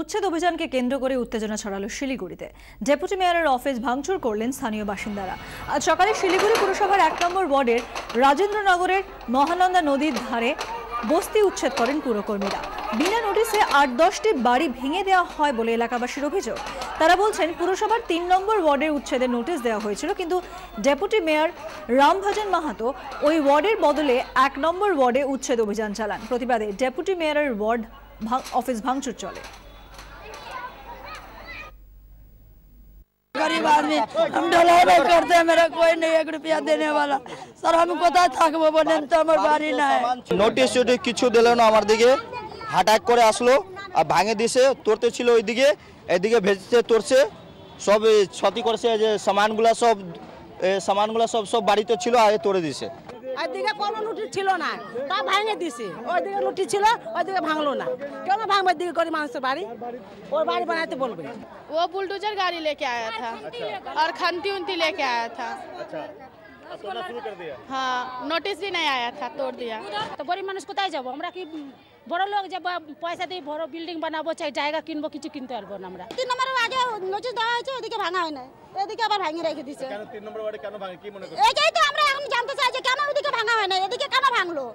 উচ্ছেদ অভিযানকে কেন্দ্র করে উত্তেজনা ছড়ালো শিলিগুড়িতে। ডেপুটি মেয়রের অফিস ভাঙচুর করলেন স্থানীয় বাসিন্দারা। আজ সকালে শিলিগুড়ি পুরসভার 1 নম্বর ওয়ার্ডের রাজেন্দ্রনগরের মহানন্দা নদীর ধারে বস্তি উচ্ছেদ করেন পুরকর্মীরা। বিনা নোটিশে 8-10টি বাড়ি ভেঙে দেওয়া হয় বলে এলাকাবাসীর অভিযোগ। তারা বলছেন পুরসভার 3 নম্বর ওয়ার্ডের উচ্ছেদের নোটিশ দেওয়া হয়েছিল, কিন্তু ডেপুটি মেয়র রামভজন মাহাতো ওই ওয়ার্ডের বদলে 1 নম্বর ওয়ার্ডে উচ্ছেদ অভিযান চালান। প্রতিবাদে ডেপুটি মেয়রের ওয়ার্ড ऑफिस भांगचूर चले। गरीब आदमी हम ढलाई नहीं करते हैं, मेरा कोई नहीं 1 रुपया देने वाला। सर हम कोথায় থাকবো বলেন তো, আমার বাড়ি নাই। নোটিশ কিছু দিল না, আমার দিকে হাটাক করে আসলো আর ভাঙে দিয়েছে। তোরতে ছিল ওইদিকে, এদিকে ভেজতে তোরছে, সব ক্ষতি করেছে। যে সামানগুলা সব বাড়িতে ছিল আর তোড়ে দিয়েছে। এদিকে কোনো নোটিশ ছিল না, তা ভাঙে দিছে। ওইদিকে নোটিশ ছিল, ওইদিকে ভাঙলো না। কেন ভাঙবে? দিকে করে মানুষের বাড়ি, ওর বাড়ি বানাতে বলবে। वो बुलडोजर गाड़ी लेके आया था और खंती उन्ती लेके आया था। शुरू कर दिया। हाँ, नोटिस भी नहीं आया था, तोड़ दिया। তো গরিব মানুষ কোথায় যাবো আমরা? কি বড় লোক যে পয়সা দিয়ে বড় বিল্ডিং বানাবো, চাই জায়গা কিনবো, কিছু কিনতে পারবো না আমরা। 3 নম্বরের আগে নোটিশ দেওয়া হয়েছে, ওদিকে ভাঙা হয় না, এদিকে আবার ভাঙিয়ে রেখে দিয়েছে। কেন 3 নম্বর ওয়ার্ডে কেন ভাঙে, কি মনে করছেন? এটাই তো আমরা এখন জানতে চাই যে কেন ওদিকে ভাঙা হয় না, এদিকে কেন ভাঙলো।